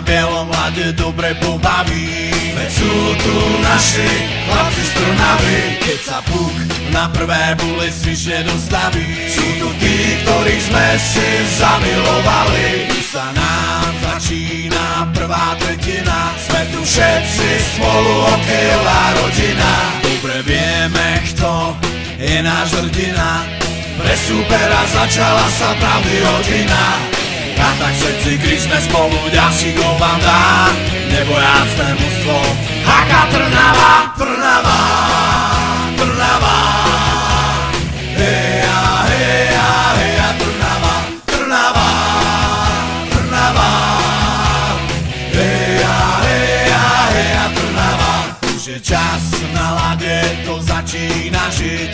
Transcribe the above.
bielom lade dobre pobaví. Veď sú tu naši chlapci z Trnavy, keď sa puk na prvé bule svišne dostaví. Sú tu tí, ktorých sme si zamilovali. Tu sa nám začína prvá tretina, sme tu všetci spolu hokejová rodina. Dobre vieme, kto je náš hrdina, pre supera začala sa pravdy hodina. A tak všetci kričme spolu, ďalší gól vám dá nebojácne mužstvo HK Trnava, Trnava, Trnava. Heja, heja, heja, Trnava, Trnava, Trnava. Heja, heja, heja, Trnava. Už je čas na lade, to začína žiť.